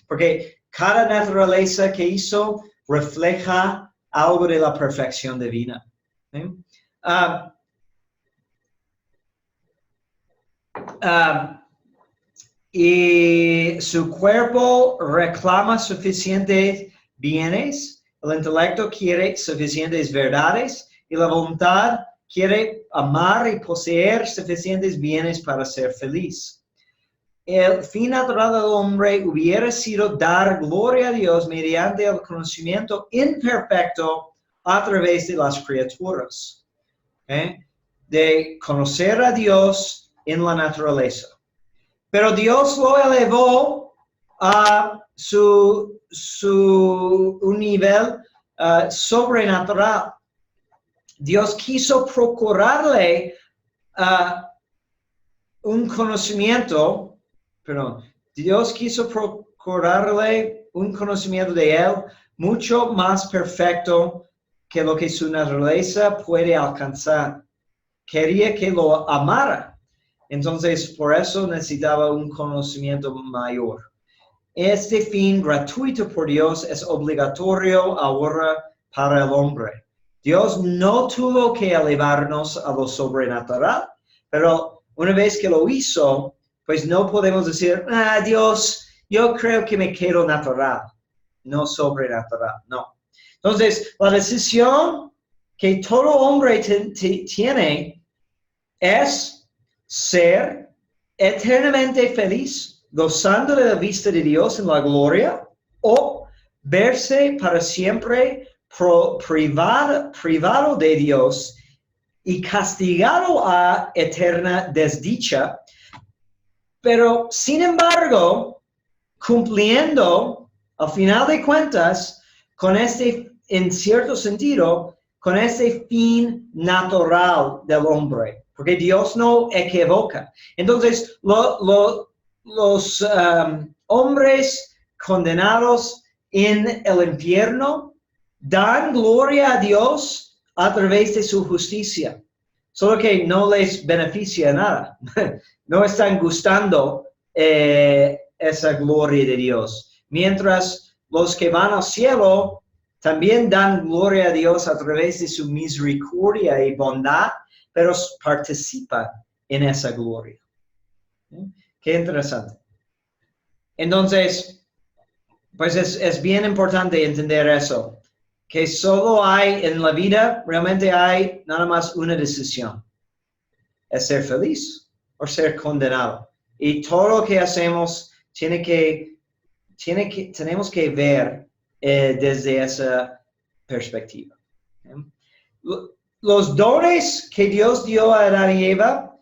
Porque cada naturaleza que hizo refleja algo de la perfección divina. ¿Okay? Y su cuerpo reclama suficientes bienes, el intelecto quiere suficientes verdades y la voluntad quiere amar y poseer suficientes bienes para ser feliz. El fin natural del hombre hubiera sido dar gloria a Dios mediante el conocimiento imperfecto a través de las criaturas, de conocer a Dios en la naturaleza. Pero Dios lo elevó a un nivel sobrenatural. Dios quiso procurarle Dios quiso procurarle un conocimiento de Él mucho más perfecto que lo que su naturaleza puede alcanzar. Quería que lo amara. Entonces, por eso necesitaba un conocimiento mayor. Este fin gratuito por Dios es obligatorio ahora para el hombre. Dios no tuvo que elevarnos a lo sobrenatural, pero una vez que lo hizo, pues no podemos decir, Dios, yo creo que me quedo natural, no sobrenatural, no. Entonces, la decisión que todo hombre tiene es ser eternamente feliz, gozando de la vista de Dios en la gloria, o verse para siempre privado de Dios y castigado a eterna desdicha, pero sin embargo, cumpliendo, al final de cuentas, en cierto sentido, con ese fin natural del hombre. Porque Dios no equivoca. Entonces, los hombres condenados en el infierno dan gloria a Dios a través de su justicia. Solo que no les beneficia nada. No están gustando esa gloria de Dios. Mientras los que van al cielo también dan gloria a Dios a través de su misericordia y bondad, pero participan en esa gloria. Qué interesante. Entonces, pues es bien importante entender eso, que solo hay en la vida, realmente hay nada más una decisión. Es ser feliz o ser condenado. Y todo lo que hacemos tenemos que ver desde esa perspectiva. Los dones que Dios dio a Adán y Eva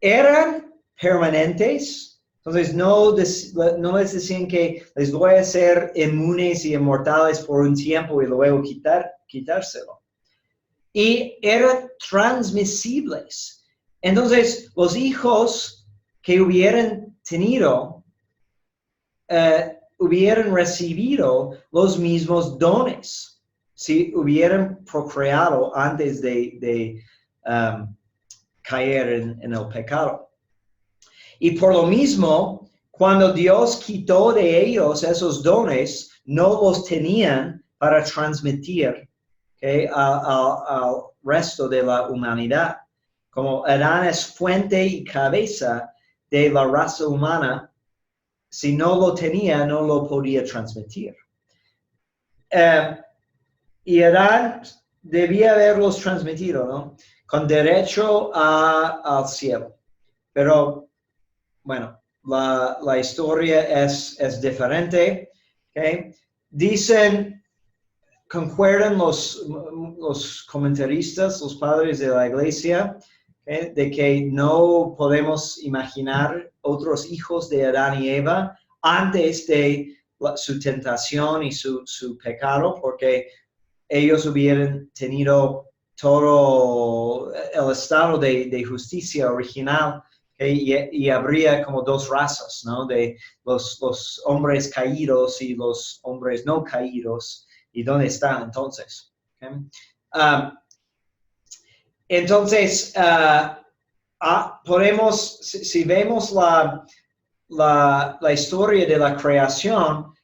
eran permanentes. Entonces no les decían que les voy a hacer inmunes y inmortales por un tiempo y luego quitárselo. Y eran transmisibles. Entonces los hijos que hubieran tenido, hubieran recibido los mismos dones si hubieran procreado antes de caer en el pecado. Y por lo mismo, cuando Dios quitó de ellos esos dones, no los tenían para transmitir, ¿okay?, al resto de la humanidad. Como Adán es fuente y cabeza de la raza humana, si no lo tenía, no lo podía transmitir. Y Adán debía haberlos transmitido, ¿no?, con derecho al cielo. Pero, bueno, la historia es diferente. ¿Okay? Concuerdan los comentaristas, los padres de la iglesia, ¿okay?, de que no podemos imaginar otros hijos de Adán y Eva antes de su tentación y su pecado, porque ellos hubieran tenido todo el estado de justicia original, ¿okay?, y habría como dos razas, ¿no?, de los hombres caídos y los hombres no caídos. ¿Y dónde están entonces? ¿Okay? Entonces, podemos, si vemos la historia de la creación,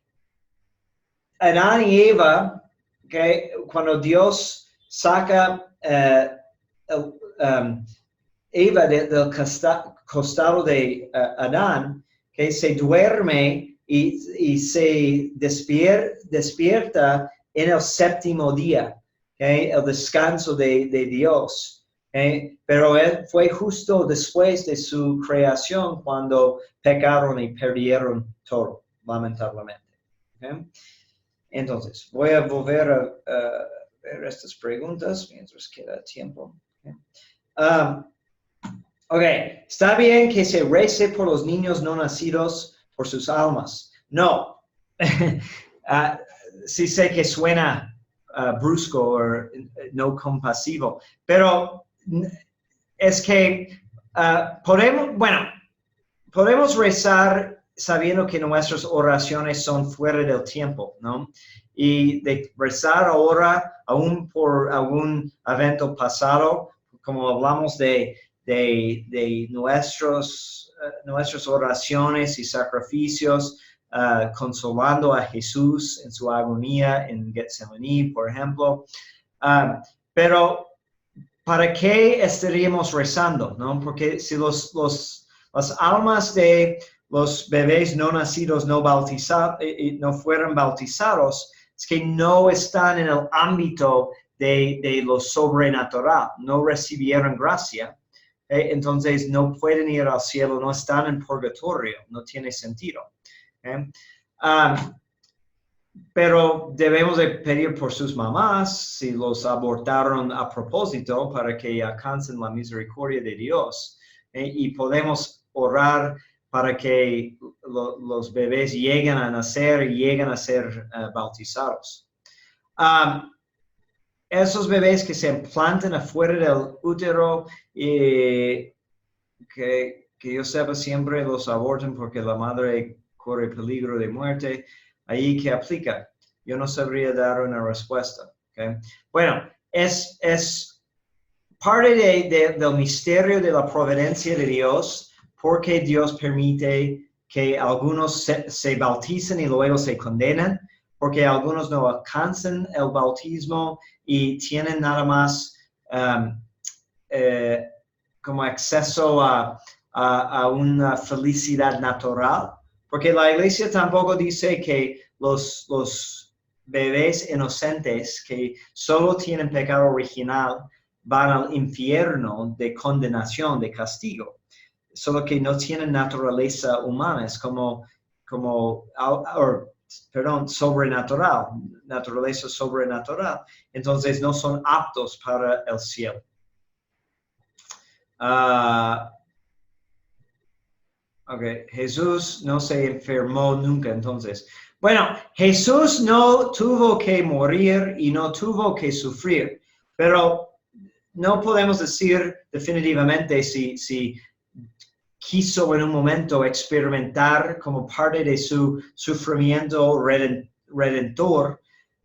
Adán y Eva, ¿okay?, cuando Dios saca Eva del costado de Adán, que se duerme y se despierta en el séptimo día, ¿okay?, el descanso de Dios. ¿Okay? Pero fue justo después de su creación cuando pecaron y perdieron todo, lamentablemente. ¿Okay? Entonces, voy a volver a ver estas preguntas mientras queda tiempo. Ok, está bien que se rece por los niños no nacidos por sus almas. No, sí sé que suena brusco o no compasivo, pero es que podemos rezar sabiendo que nuestras oraciones son fuera del tiempo, ¿no? Y de rezar ahora, aún por algún evento pasado, como hablamos de nuestras oraciones y sacrificios, consolando a Jesús en su agonía en Getsemaní, por ejemplo. Pero, ¿para qué estaríamos rezando? ¿No? Porque si las almas de los bebés no nacidos no fueran bautizados, es que no están en el ámbito de lo sobrenatural, no recibieron gracia. Entonces no pueden ir al cielo, no están en purgatorio, no tiene sentido. Pero debemos de pedir por sus mamás, si los abortaron a propósito, para que alcancen la misericordia de Dios. Y podemos orar para que los bebés lleguen a nacer y lleguen a ser bautizados. Esos bebés que se implantan afuera del útero, que yo sepa siempre los abortan porque la madre corre peligro de muerte. Ahí que aplica. Yo no sabría dar una respuesta. ¿Okay? Bueno, es parte del misterio de la providencia de Dios, porque Dios permite que algunos se bauticen y luego se condenan, porque algunos no alcanzan el bautismo y tienen nada más como acceso a una felicidad natural. Porque la iglesia tampoco dice que los bebés inocentes que solo tienen pecado original van al infierno de condenación, de castigo. Solo que no tienen naturaleza humana, es sobrenatural, naturaleza sobrenatural. Entonces no son aptos para el cielo. Okay. Jesús no se enfermó nunca, entonces. Bueno, Jesús no tuvo que morir y no tuvo que sufrir, pero no podemos decir definitivamente si quiso en un momento experimentar como parte de su sufrimiento redentor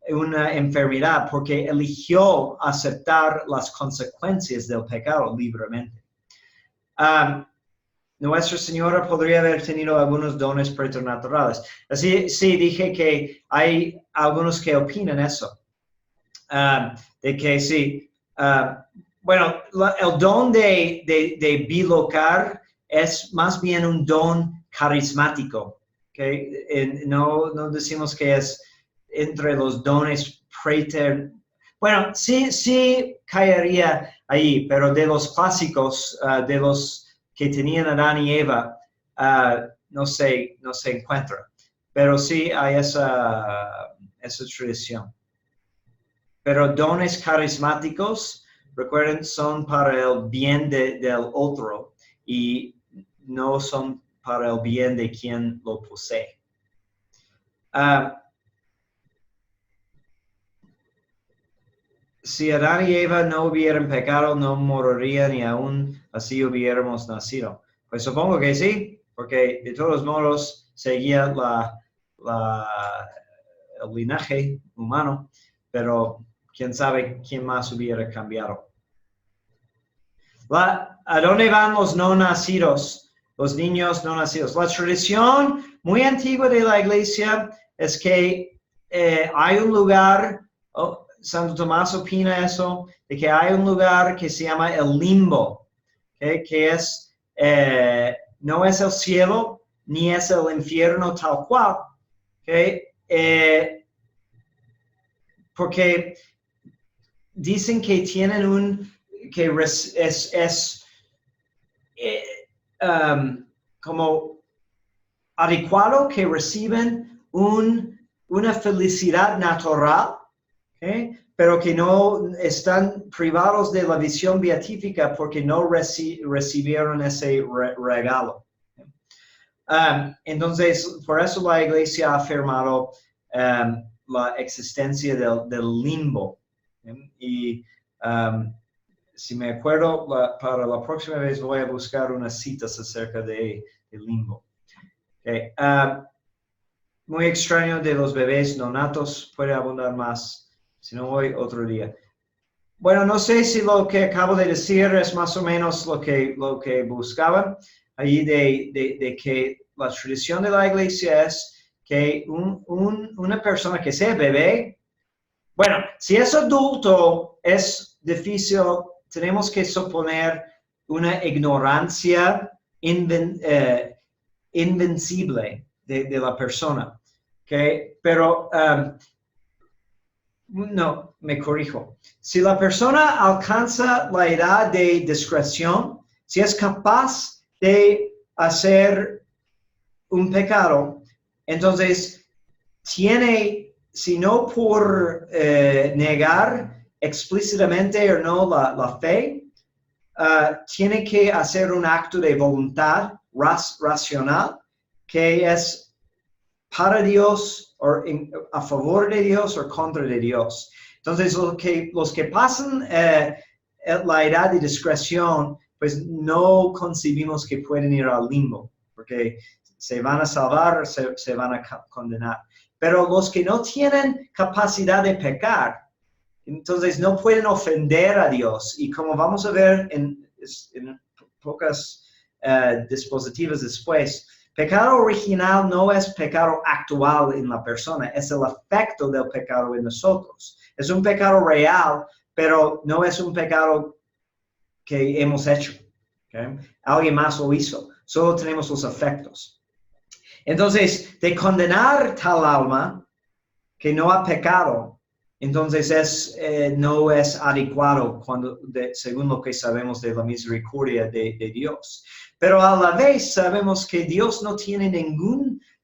una enfermedad porque eligió aceptar las consecuencias del pecado libremente. Nuestra Señora podría haber tenido algunos dones preternaturales. Así, sí, dije que hay algunos que opinan eso. De que sí. Bueno, el don de bilocar es más bien un don carismático. ¿Okay? No decimos que es entre los dones bueno, sí caería ahí, pero de los clásicos, de los que tenían Adán y Eva, no se encuentra. Pero sí hay esa tradición. Pero dones carismáticos, recuerden, son para el bien del otro y no son para el bien de quien lo posee. Si Adán y Eva no hubieran pecado, no morirían y aún así hubiéramos nacido. Pues supongo que sí, porque de todos modos seguía el linaje humano, pero quién sabe quién más hubiera cambiado. ¿A dónde van los no nacidos? Los niños no nacidos. La tradición muy antigua de la iglesia es que hay un lugar, Santo Tomás opina eso, de que hay un lugar que se llama el limbo, ¿okay? Que es, no es el cielo, ni es el infierno tal cual, ¿okay? Porque dicen que tienen como adecuado, que reciben una felicidad natural, ¿okay? Pero que no están privados de la visión beatífica porque no recibieron ese regalo. Entonces, por eso la iglesia ha afirmado la existencia del limbo. Y si me acuerdo, para la próxima vez voy a buscar unas citas acerca del limbo. Okay. Muy extraño de los bebés no natos, puede abundar más. Si no, hoy, otro día. Bueno, no sé si lo que acabo de decir es más o menos lo que buscaban. Ahí de que la tradición de la iglesia es que una persona que sea bebé, bueno, si es adulto, es difícil, tenemos que suponer una ignorancia invencible de la persona. ¿Okay? Pero, no, me corrijo. Si la persona alcanza la edad de discreción, si es capaz de hacer un pecado, entonces tiene, si no por negar explícitamente o no la fe, tiene que hacer un acto de voluntad racional que es para Dios o a favor de Dios o contra de Dios. Entonces, los que pasan la edad de discreción, pues no concebimos que pueden ir al limbo, porque se van a salvar, se van a condenar. Pero los que no tienen capacidad de pecar, entonces no pueden ofender a Dios. Y como vamos a ver en pocas dispositivos después, pecado original no es pecado actual en la persona, es el efecto del pecado en nosotros. Es un pecado real, pero no es un pecado que hemos hecho. ¿Okay? Alguien más lo hizo. Solo tenemos los efectos. Entonces, de condenar tal alma que no ha pecado, entonces no es adecuado según lo que sabemos de la misericordia de Dios. Pero a la vez sabemos que Dios no tiene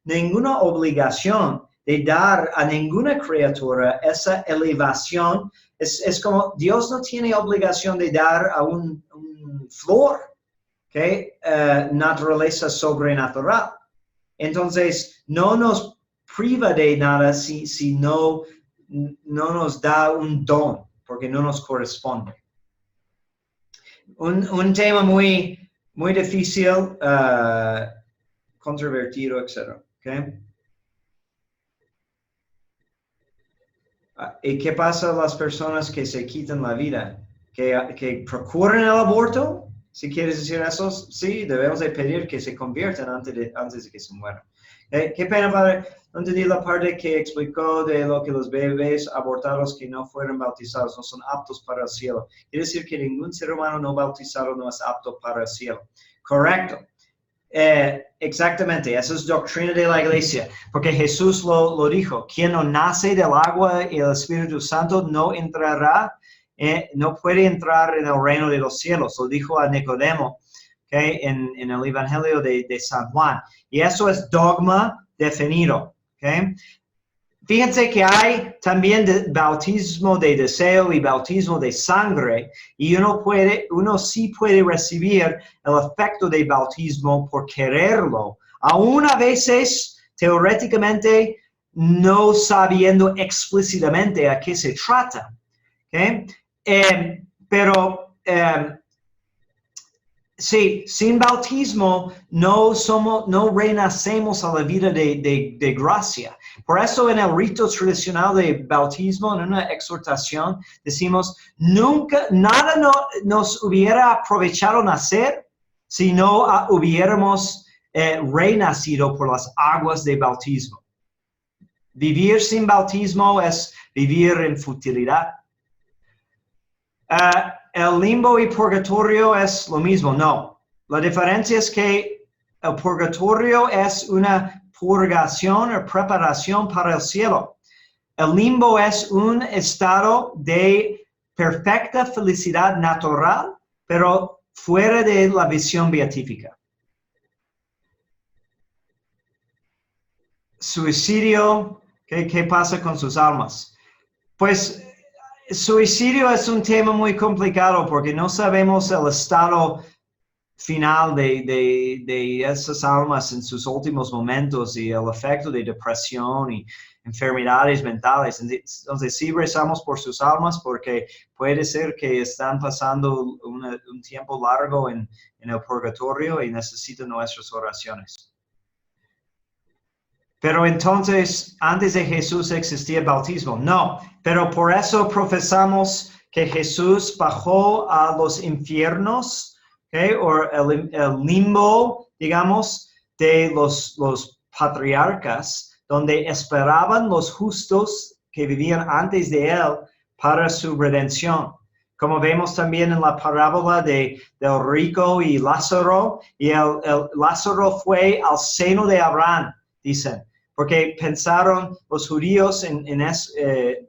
ninguna obligación de dar a ninguna criatura esa elevación. Es como Dios no tiene obligación de dar a un flor, ¿okay? Naturaleza sobrenatural. Entonces, no nos priva de nada si no nos da un don, porque no nos corresponde. Un tema muy muy difícil, controvertido, etc. ¿Okay? ¿Y qué pasa a las personas que se quitan la vida? ¿Que procuran el aborto? Si quieres decir eso, sí, debemos de pedir que se conviertan antes de que se mueran. Qué pena, padre, no entendí la parte que explicó de lo que los bebés abortados que no fueron bautizados no son aptos para el cielo. Quiere decir que ningún ser humano no bautizado no es apto para el cielo. Correcto. Exactamente, esa es doctrina de la iglesia, porque Jesús lo dijo, quien no nace del agua y el Espíritu Santo no entrará, no puede entrar en el reino de los cielos, lo dijo a Nicodemo, ¿okay? en el Evangelio de San Juan, y eso es dogma definido. ¿Okay? Fíjense que hay también bautismo de deseo y bautismo de sangre, y uno sí puede recibir el efecto de bautismo por quererlo, aún a veces teóricamente no sabiendo explícitamente a qué se trata. ¿Okay? Pero sí, sin bautismo no renacemos a la vida de gracia. Por eso en el rito tradicional de bautismo, en una exhortación, decimos, nada nos hubiera aprovechado nacer si no hubiéramos renacido por las aguas de bautismo. Vivir sin bautismo es vivir en futilidad. El limbo y purgatorio es lo mismo, no. La diferencia es que el purgatorio es una purgación o preparación para el cielo. El limbo es un estado de perfecta felicidad natural, pero fuera de la visión beatífica. Suicidio, ¿qué pasa con sus almas? Pues suicidio es un tema muy complicado porque no sabemos el estado final de esas almas en sus últimos momentos y el efecto de depresión y enfermedades mentales. Entonces sí rezamos por sus almas porque puede ser que están pasando un tiempo largo en el purgatorio y necesitan nuestras oraciones. Pero entonces, antes de Jesús existía el bautismo. No, pero por eso profesamos que Jesús bajó a los infiernos, ¿okay? O el limbo, digamos, de los patriarcas, donde esperaban los justos que vivían antes de él para su redención. Como vemos también en la parábola del rico y Lázaro, y el Lázaro fue al seno de Abraham, dicen. Porque pensaron, los judíos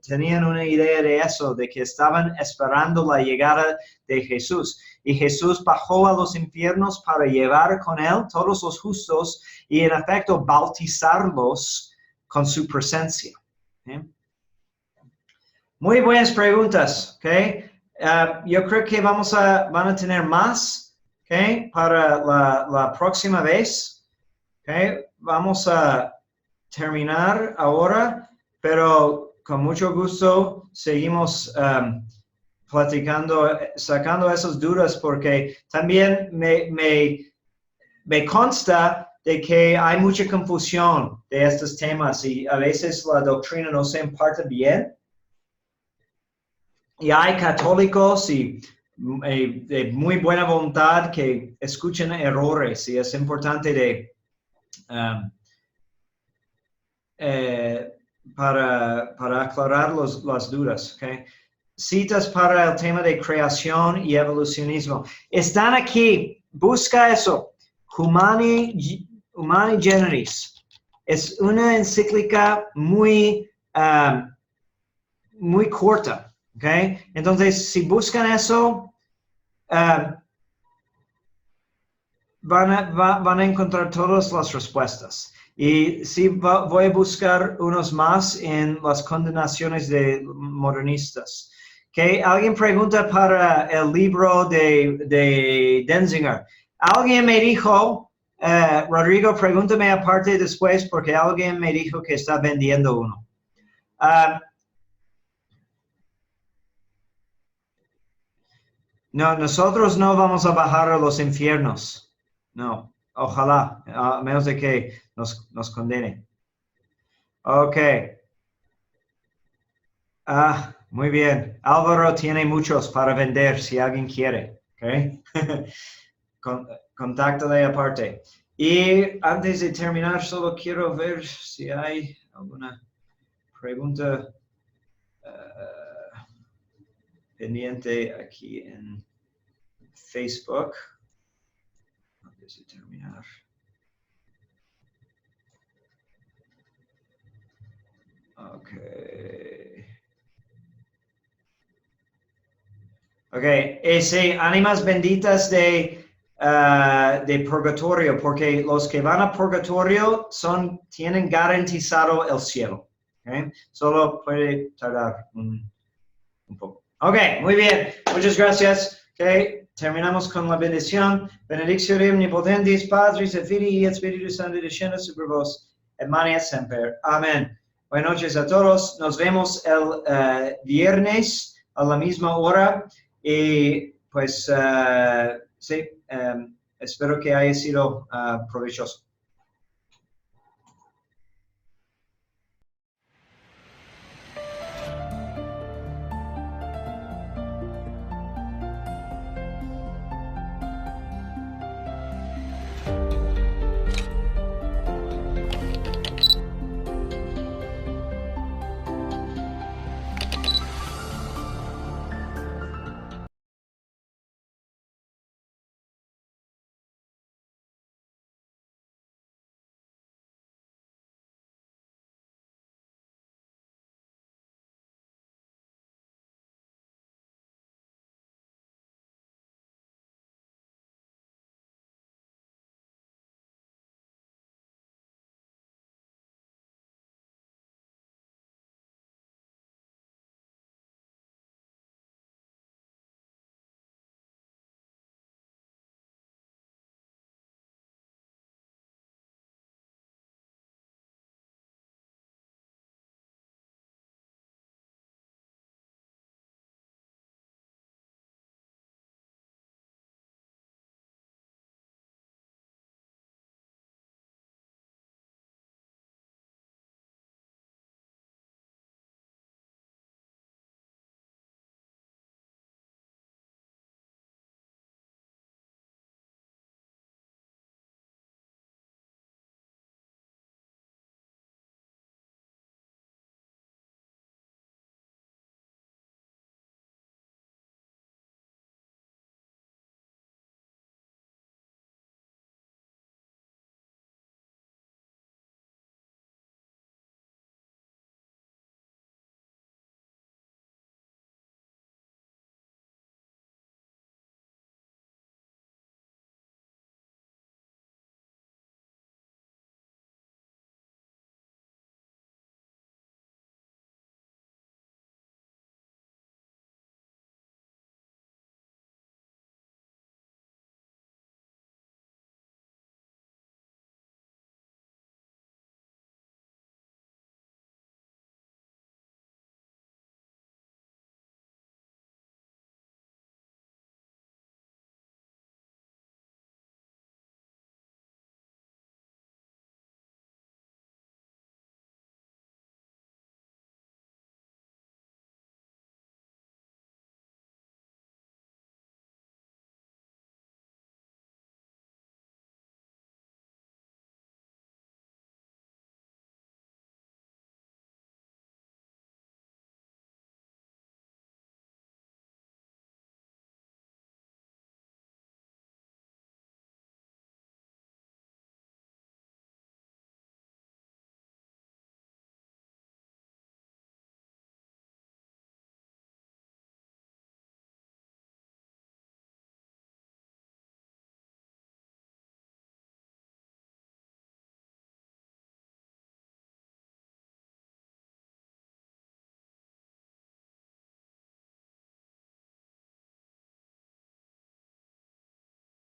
tenían una idea de eso, de que estaban esperando la llegada de Jesús. Y Jesús bajó a los infiernos para llevar con él todos los justos y en efecto bautizarlos con su presencia. ¿Okay? Muy buenas preguntas. ¿Okay? Yo creo que van a tener más, ¿okay? Para la próxima vez. ¿Okay? Vamos a terminar ahora, pero con mucho gusto seguimos platicando, sacando esas dudas, porque también me consta de que hay mucha confusión de estos temas y a veces la doctrina no se imparte bien. Y hay católicos y de muy buena voluntad que escuchan errores y es importante de para aclarar las dudas. ¿Okay? Citas para el tema de creación y evolucionismo. Están aquí. Busca eso. Humani Generis. Es una encíclica muy corta. ¿Okay? Entonces, si buscan eso, van a encontrar todas las respuestas. Y sí, voy a buscar unos más en las condenaciones de modernistas. ¿Okay? Alguien pregunta para el libro de Denzinger. Alguien me dijo, Rodrigo, pregúntame aparte después porque alguien me dijo que está vendiendo uno. No, nosotros no vamos a bajar a los infiernos. No, ojalá, a menos de que nos condene. Ok. Muy bien. Álvaro tiene muchos para vender si alguien quiere. Ok. Contáctale aparte. Y antes de terminar, solo quiero ver si hay alguna pregunta pendiente aquí en Facebook. Antes de terminar. Ok. Ok, sí, ánimas benditas de purgatorio, porque los que van a purgatorio tienen garantizado el cielo. Okay. Solo puede tardar un poco. Ok, muy bien. Muchas gracias. Okay. Terminamos con la bendición. Benedictio omnipotentis, Patris et Filii et Spiritus Sancti descienda sobre vos, et manet semper. Amén. Buenas noches a todos. Nos vemos el viernes a la misma hora. Y pues sí, espero que haya sido provechoso.